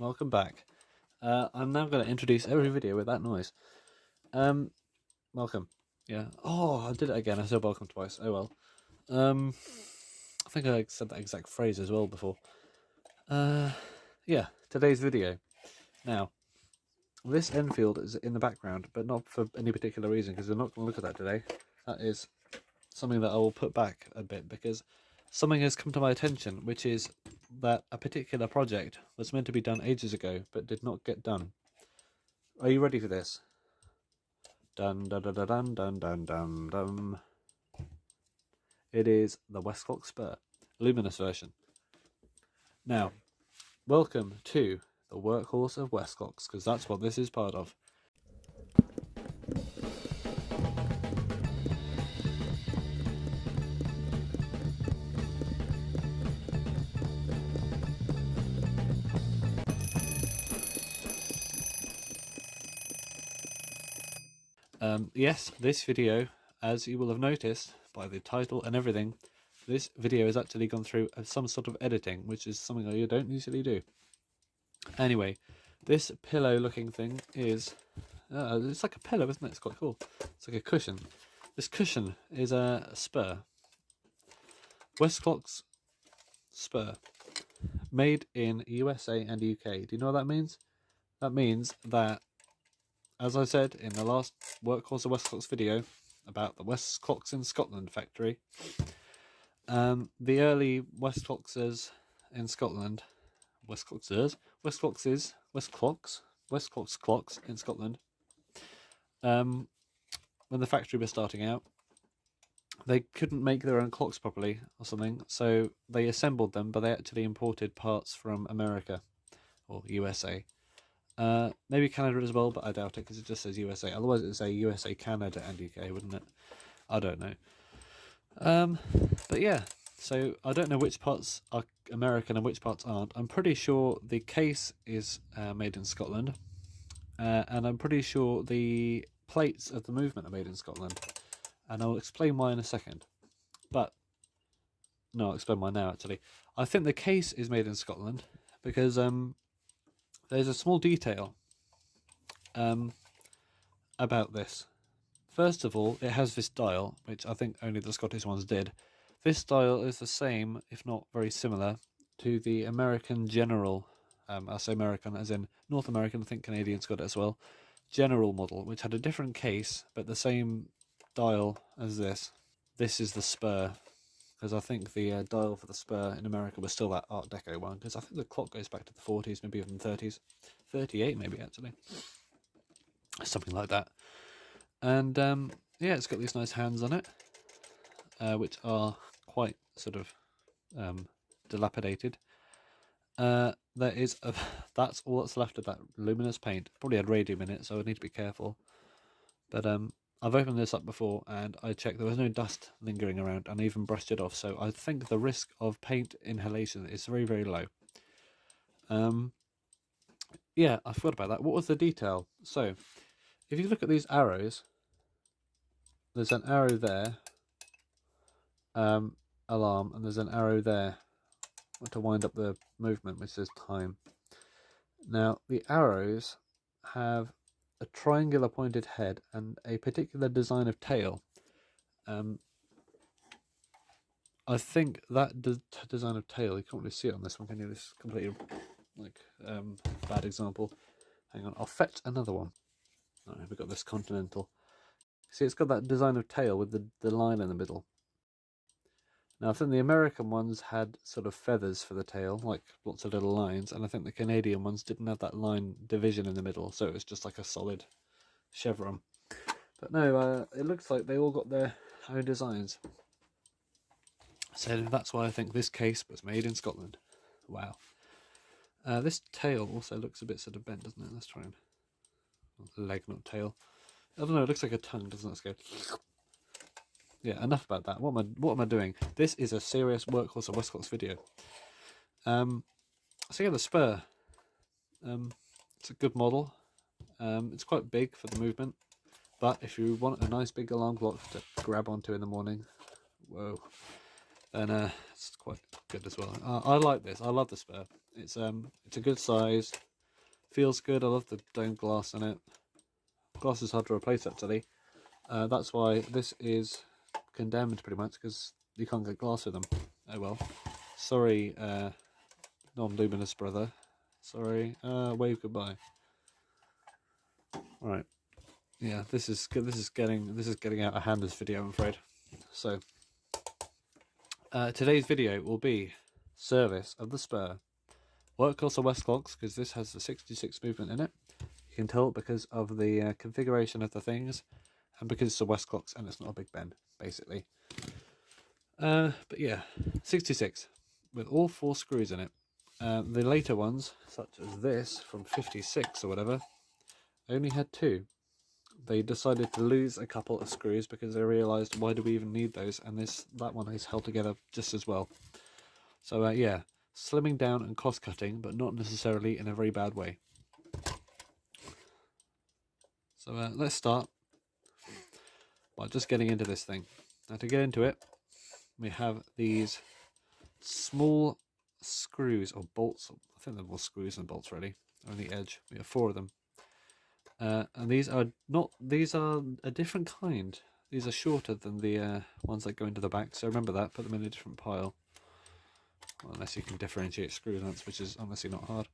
welcome back. I'm now going to introduce every video with that noise. Welcome. Yeah. Oh, I did it again. I said welcome twice. Oh well. I think I said that exact phrase as well before. Yeah, today's video. Now, this Enfield is in the background, but not for any particular reason, because we're not going to look at that today. That is something that I will put back a bit, because something has come to my attention, which is that a particular project was meant to be done ages ago, but did not get done. Are you ready for this? Dun dun dun dun dun dun dun dun. It is the Westclox Spur, luminous version. Now, welcome to the Workhorse of Westclox, because that's what this is part of. Yes, this video, as you will have noticed by the title and everything, this video has actually gone through some sort of editing, which is something that you don't usually do. Anyway, this pillow looking thing is, it's like a pillow, isn't it? It's quite cool. It's like a cushion. This cushion is a spur. Westclox Spur. Made in USA and UK. Do you know what that means? That means that, as I said in the last Workhorse of Westclox video about the Westclox in Scotland factory, the early Westcloxers in Scotland, Westclox clocks in Scotland, when the factory was starting out, they couldn't make their own clocks properly or something, so they assembled them, but they actually imported parts from America or USA. Maybe Canada as well, but I doubt it, because it just says USA. Otherwise it would say USA, Canada and UK, wouldn't it? I don't know. But yeah, so I don't know which parts are American and which parts aren't. I'm pretty sure the case is made in Scotland, and I'm pretty sure the plates of the movement are made in Scotland, and I'll explain why in a second. But no, I'll explain why now actually. I think the case is made in Scotland because there's a small detail about this. First of all, it has this dial, which I think only the Scottish ones did. This dial is the same, if not very similar, to the American General, I say American as in North American, I think Canadians got it as well, General model, which had a different case, but the same dial as this. This is the Spur, because I think the dial for the Spur in America was still that Art Deco one, because I think the clock goes back to the 40s, maybe even the 30s. 38 maybe, actually. Something like that. And yeah, it's got these nice hands on it, which are quite sort of dilapidated. There is that's all that's left of that luminous paint. Probably had radium in it, so I need to be careful. But I've opened this up before and I checked there was no dust lingering around, and I even brushed it off, so I think the risk of paint inhalation is very, very low. Yeah, I forgot about that. What was the detail? So, if you look at these arrows, there's an arrow there, alarm, and there's an arrow there to wind up the movement, which says time. Now, the arrows have a triangular pointed head and a particular design of tail. I think that design of tail, you can't really see it on this one, can you? This is completely bad example. Hang on, I'll fetch another one. Alright, we've got this Continental. See, it's got that design of tail with the line in the middle. Now, I think the American ones had sort of feathers for the tail, like lots of little lines, and I think the Canadian ones didn't have that line division in the middle, so it was just like a solid chevron. But no, it looks like they all got their own designs. So that's why I think this case was made in Scotland. Wow. This tail also looks a bit sort of bent, doesn't it? Let's try and... leg, not tail. I don't know, it looks like a tongue, doesn't it? Let's go. Yeah, enough about that. What am I doing? This is a serious Workhorse of Westclox video. So yeah, the Spur. It's a good model. It's quite big for the movement, but if you want a nice big alarm clock to grab onto in the morning, whoa, then it's quite good as well. I like this. I love the Spur. It's a good size. Feels good. I love the domed glass in it. Glass is hard to replace actually. That's why this is condemned pretty much, because you can't get glass with them. Oh well. Sorry, non-luminous brother. Sorry. Wave goodbye. All right. Yeah, this is getting out of hand, this video, I'm afraid. So today's video will be service of the Spur. Workhorse of Westclox, because this has the 66 movement in it. You can tell because of the configuration of the things, and because it's a Westclox and it's not a Big Ben, basically. But yeah, 66 with all 4 screws in it. The later ones, such as this from 56 or whatever, only had 2. They decided to lose a couple of screws because they realised, why do we even need those? And that one is held together just as well. So yeah, slimming down and cost cutting, but not necessarily in a very bad way. So let's start by just getting into this thing. Now to get into it, we have these small screws or bolts. I think they're more screws than bolts really, on the edge. We have 4 of them. And these are a different kind. These are shorter than the ones that go into the back, so remember that, put them in a different pile. Well, unless you can differentiate screw lengths, which is honestly not hard.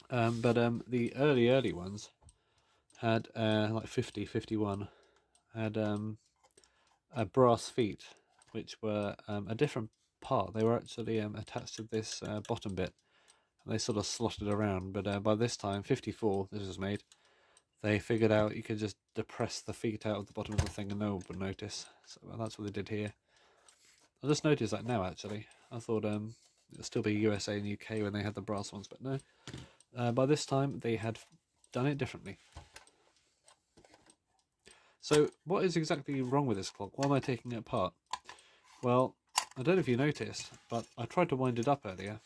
But the early ones had like 50, 51, had brass feet, which were a different part. They were actually attached to this bottom bit. They sort of slotted around, but by this time, 54, this was made, they figured out you could just depress the feet out of the bottom of the thing and no one would notice. So that's what they did here. I just noticed that now, actually. I thought it would still be USA and UK when they had the brass ones, but no. By this time, they had done it differently. So what is exactly wrong with this clock? Why am I taking it apart? Well, I don't know if you noticed, but I tried to wind it up earlier.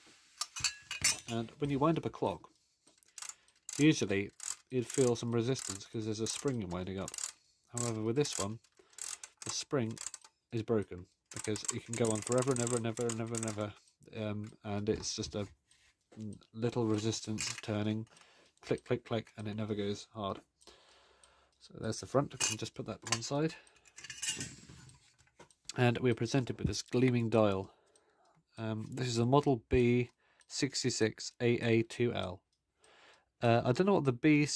And when you wind up a clock, usually you'd feel some resistance because there's a spring in winding up. However, with this one, the spring is broken because it can go on forever and ever and ever and ever and ever. And it's just a little resistance turning, click, click, click, and it never goes hard. So there's the front. I can just put that to one side. And we're presented with this gleaming dial. This is a Model B66AA2L. I don't know what the B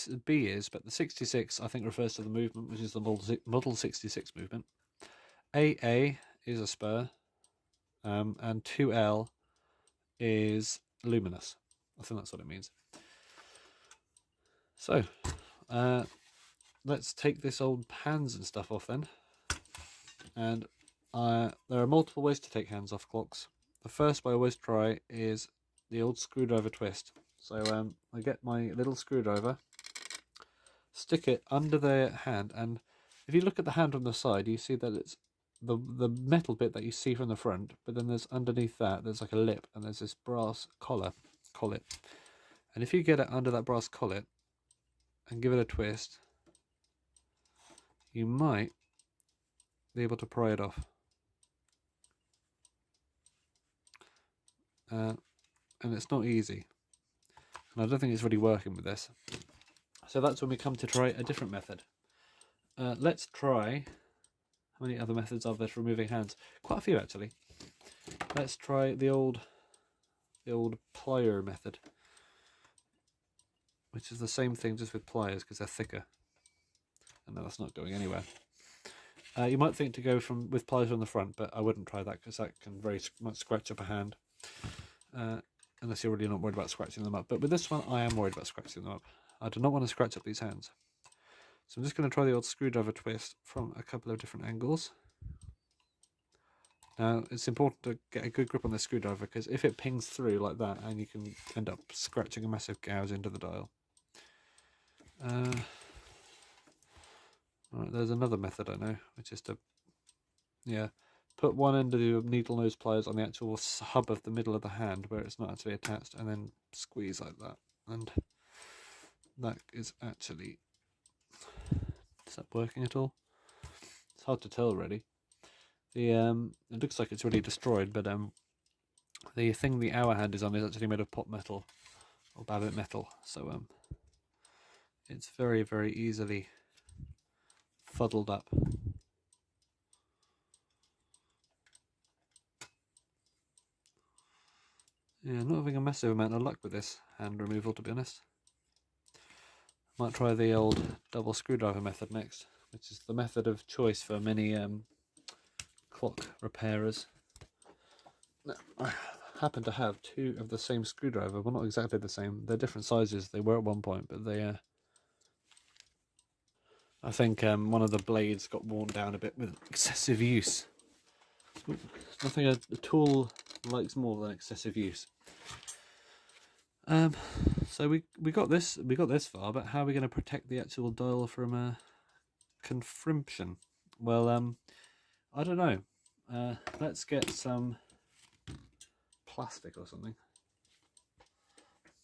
is, but the 66 I think refers to the movement, which is the Model 66 movement. AA is a spur, and 2L is luminous. I think that's what it means. So, let's take this old hands and stuff off then. And there are multiple ways to take hands off clocks. The first way I always try is the old screwdriver twist. So I get my little screwdriver, stick it under the hand, and if you look at the hand from the side, you see that it's the metal bit that you see from the front, but then there's underneath that, there's like a lip, and there's this brass collet. And if you get it under that brass collet and give it a twist, you might be able to pry it off. And it's not easy. And I don't think it's really working with this. So that's when we come to try a different method. Let's try... How many other methods are there for removing hands? Quite a few, actually. Let's try the old plier method, which is the same thing just with pliers because they're thicker. And that's not going anywhere. You might think to go with pliers on the front, but I wouldn't try that because that can very much scratch up a hand. Unless you're really not worried about scratching them up. But with this one, I am worried about scratching them up. I do not want to scratch up these hands. So I'm just going to try the old screwdriver twist from a couple of different angles. Now, it's important to get a good grip on the screwdriver because if it pings through like that, and you can end up scratching a massive gouge into the dial. Right, there's another method I know, which is to, put one end of the needle nose pliers on the actual hub of the middle of the hand where it's not actually attached, and then squeeze like that. And that is actually... Is that working at all? It's hard to tell really. It looks like it's really destroyed, but The thing the hour hand is on is actually made of pot metal or babbitt metal, so it's very, very easily fuddled up. Yeah, not having a massive amount of luck with this hand removal, to be honest. Might try the old double screwdriver method next, which is the method of choice for many clock repairers. Now, I happen to have two of the same screwdriver, well, not exactly the same. They're different sizes. They were at one point, but they I think one of the blades got worn down a bit with excessive use. Nothing a tool likes more than excessive use. So we got this far, but how are we going to protect the actual dial from confrimction? Well, I don't know. Let's get some plastic or something.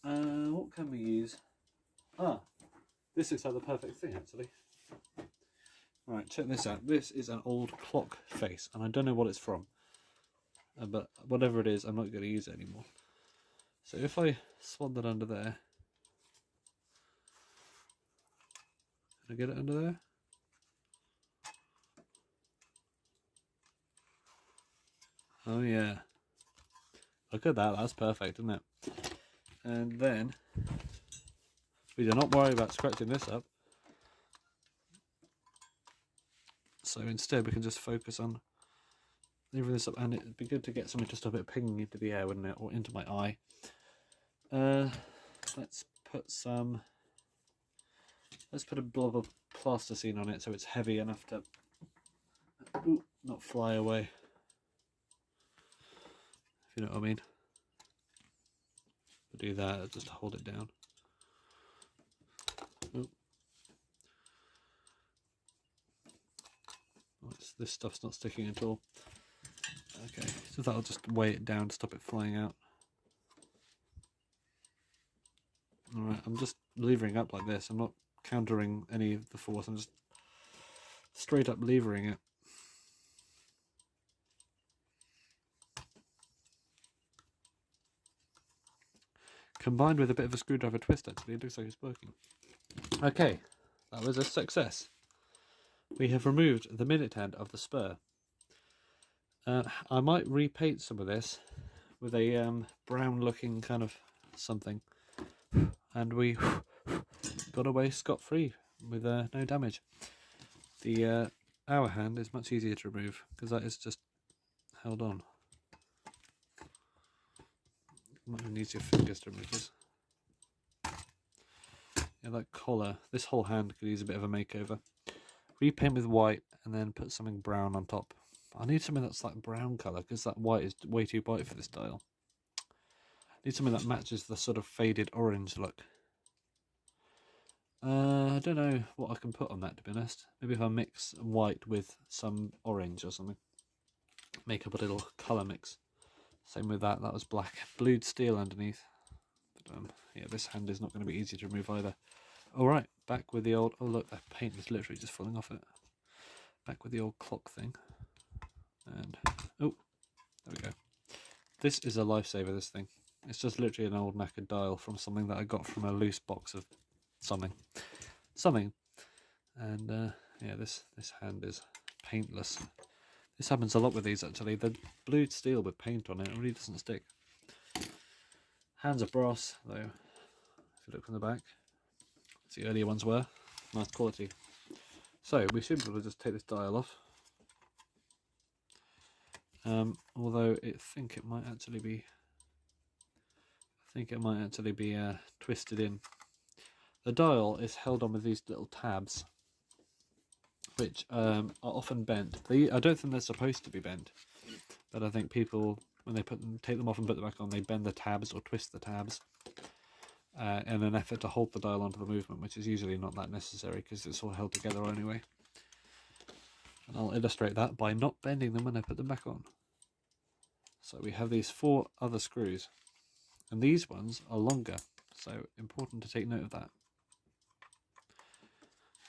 What can we use? This looks like the perfect thing, actually. Right, check this out. This is an old clock face, and I don't know what it's from. But whatever it is, I'm not going to use it anymore. So if I swab that under there, can I get it under there? Oh yeah. Look at that, that's perfect, isn't it? And then, we do not worry about scratching this up. So instead we can just focus on leaving this up, and it'd be good to get something to stop it pinging into the air, wouldn't it? Or into my eye. Let's put a blob of plasticine on it so it's heavy enough to not fly away. If you know what I mean. We'll do that just to hold it down. This stuff's not sticking at all. Okay, so that'll just weigh it down to stop it flying out. Alright, I'm just levering up like this. I'm not countering any of the force, I'm just straight up levering it. Combined with a bit of a screwdriver twist, actually, it looks like it's working. Okay, that was a success. We have removed the minute hand of the spur. I might repaint some of this with a brown looking kind of something, and we got away scot-free with no damage. The hour hand is much easier to remove because that is just held on. You might even use your fingers to remove this. Yeah, that collar, this whole hand could use a bit of a makeover. Repaint with white and then put something brown on top. I need something that's like brown colour because that white is way too bright for this dial. I need something that matches the sort of faded orange look. I don't know what I can put on that, to be honest. Maybe if I mix white with some orange or something. Make up a little colour mix. Same with that, that was black. Blued steel underneath. But yeah, this hand is not going to be easy to remove either. Alright, back with the old... Oh look, the paint is literally just falling off it. Back with the old clock thing. And... oh, there we go. This is a lifesaver, this thing. It's just literally an old knackered dial from something that I got from a loose box of something. And yeah, this hand is paintless. This happens a lot with these, actually. They're blued steel with paint on it. It really doesn't stick. Hands are brass, though. If you look from the back, as the earlier ones were. Nice quality. So, we should be able to just take this dial off. Although I think it might actually be... twisted in. The dial is held on with these little tabs, which are often bent. I don't think they're supposed to be bent, but I think people, when they take them off and put them back on, they bend the tabs or twist the tabs in an effort to hold the dial onto the movement, which is usually not that necessary because it's all held together anyway. And I'll illustrate that by not bending them when I put them back on. So we have these 4 other screws, and these ones are longer, so important to take note of that.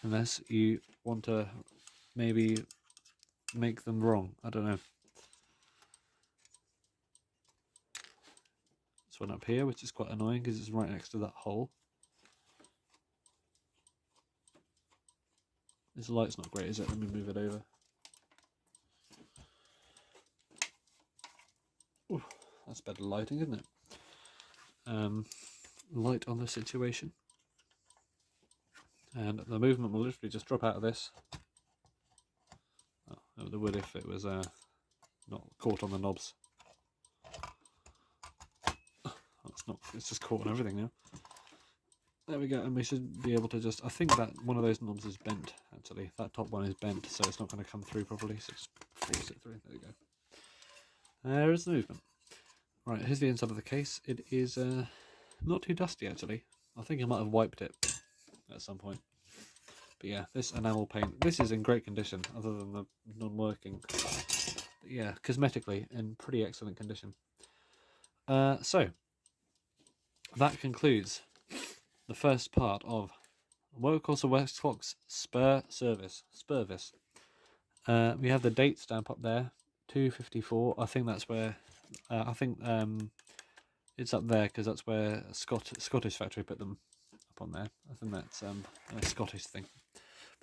Unless you want to maybe make them wrong, I don't know. this one up here, which is quite annoying because it's right next to that hole. This light's not great, is it? Let me move it over. Ooh, that's better lighting, isn't it? Light on the situation. And the movement will literally just drop out of this. Oh, it would if it was not caught on the knobs. It's just caught on everything now. There we go, and we should be able to just, I think that one of those knobs is bent, actually. That top one is bent, so it's not going to come through properly, so just force it through. There we go. There is the movement. Right, here's the inside of the case. It is not too dusty, actually. I think I might have wiped it at some point. But yeah, this enamel paint, this is in great condition, other than the non-working. Yeah, cosmetically, in pretty excellent condition. So, that concludes the first part of Workhorse of Westclox Spur service. We have the date stamp up there, 254. I think that's where. It's up there because that's where Scottish factory put them up on there. I think that's a Scottish thing,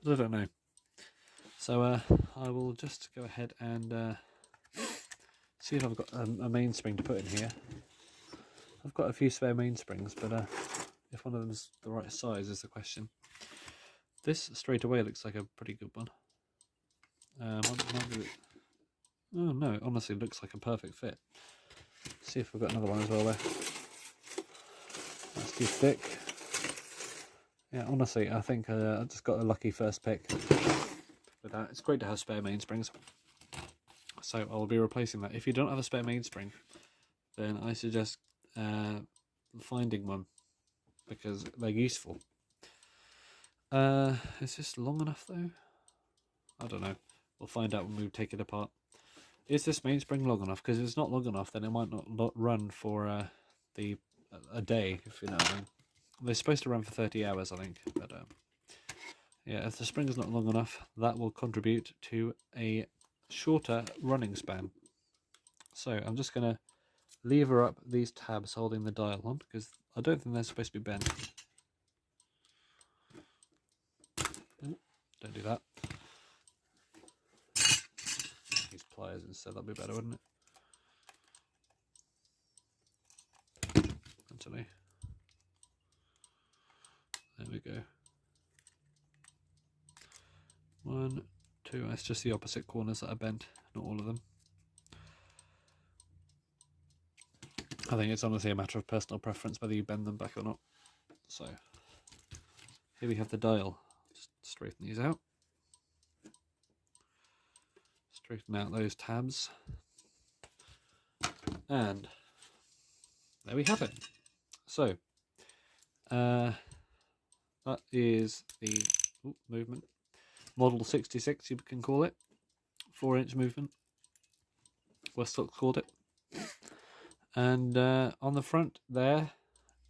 but I don't know. So I will just go ahead and see if I've got a mainspring to put in here. I've got a few spare mainsprings, but if one of them's the right size is the question. This straight away looks like a pretty good one. Oh no, it honestly looks like a perfect fit. See if we've got another one as well there. That's too thick. Yeah, honestly, I think I just got a lucky first pick with that. It's great to have spare mainsprings. So I'll be replacing that. If you don't have a spare mainspring, then I suggest finding one, because they're useful. Is this long enough though? I don't know. We'll find out when we take it apart. Is this mainspring long enough? Because if it's not long enough, then it might not run for a day, if you know what I mean. They're supposed to run for 30 hours, I think. But yeah, if the spring is not long enough, that will contribute to a shorter running span. So I'm just going to lever up these tabs holding the dial on, because I don't think they're supposed to be bent. Don't do that. Use pliers instead, that'd be better, wouldn't it? Actually. There we go. 1, 2, it's just the opposite corners that are bent, not all of them. I think it's honestly a matter of personal preference whether you bend them back or not. So, here we have the dial. Just straighten these out. Straighten out those tabs. And there we have it. So, that is the movement. Model 66, you can call it. 4-inch movement. Westclox called it. And on the front there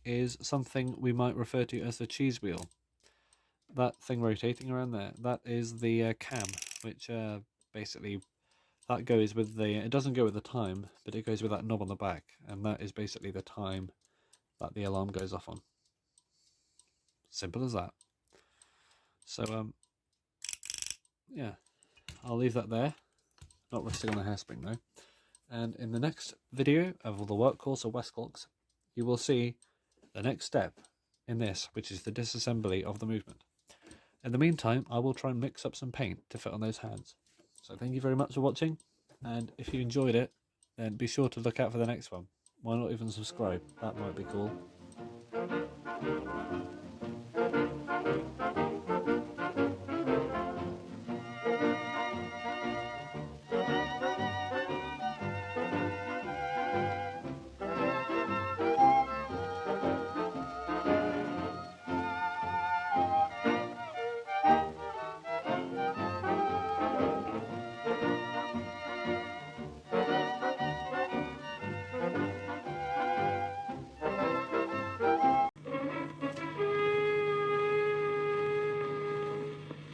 is something we might refer to as the cheese wheel. That thing rotating around there, that is the cam, which basically that goes with the, it doesn't go with the time, but it goes with that knob on the back, and that is basically the time that the alarm goes off on. Simple as that. So yeah, I'll leave that there, not resting on the hairspring though. And in the next video of the Workhorse of Westclox, you will see the next step in this, which is the disassembly of the movement. In the meantime, I will try and mix up some paint to fit on those hands. So thank you very much for watching, and if you enjoyed it, then be sure to look out for the next one. Why not even subscribe? That might be cool.